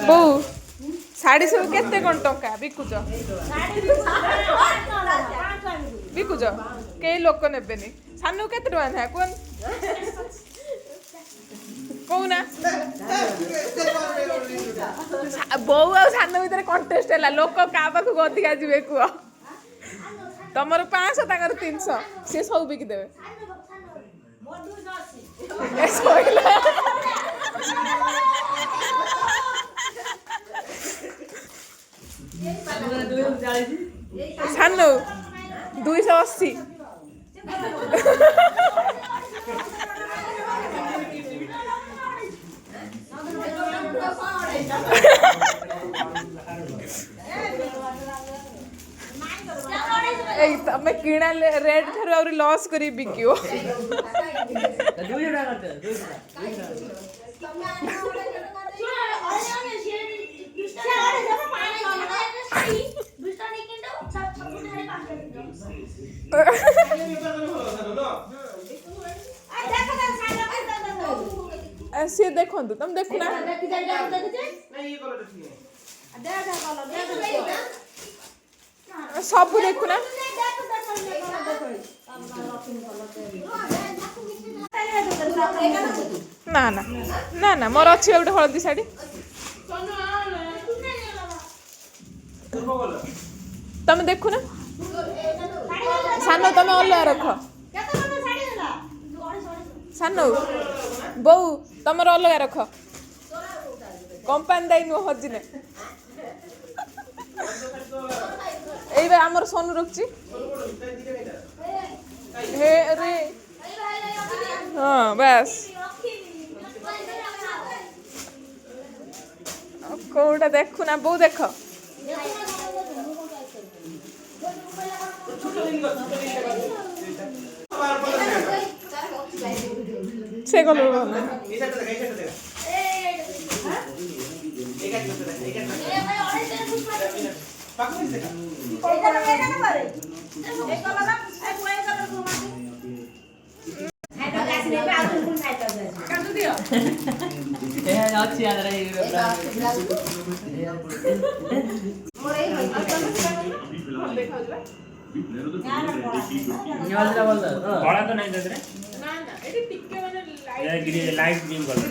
ବୋଉ ଶାଢ଼ୀ ସବୁ କେତେ କ'ଣ ଟଙ୍କା ବିକୁଛ ବିକୁଛ କେହି ଲୋକ ନେବେନି ସାନକୁ କେତେ ଟଙ୍କା ଥାଏ କୁହନି କହୁନା ବୋଉ ଆଉ ସାନ ଭିତରେ କଣ୍ଟେଷ୍ଟ ହେଲା ଲୋକ କାହା ପାଖକୁ ଅଧିକା ଯିବେ କୁହ ତମର 500 ତାଙ୍କର 300 ସିଏ ସବୁ ବିକିଦେବେ ସାନୁ 280 तमें किणा रेट ठार आ लॉस करी बिकियो सी देखो तुम देखना सब देखुना ना ना ना ना मोर अच्छी गोटे हलदी शाढ़ी तुम देखुना सानो तुम अलग रख सानो बो तुम अलग रख कंपानी दाई नुह हजिने आमर सोनू रखी हाँ बस कौटा देखुना बो देख से कल लाइट ग्रीन कलर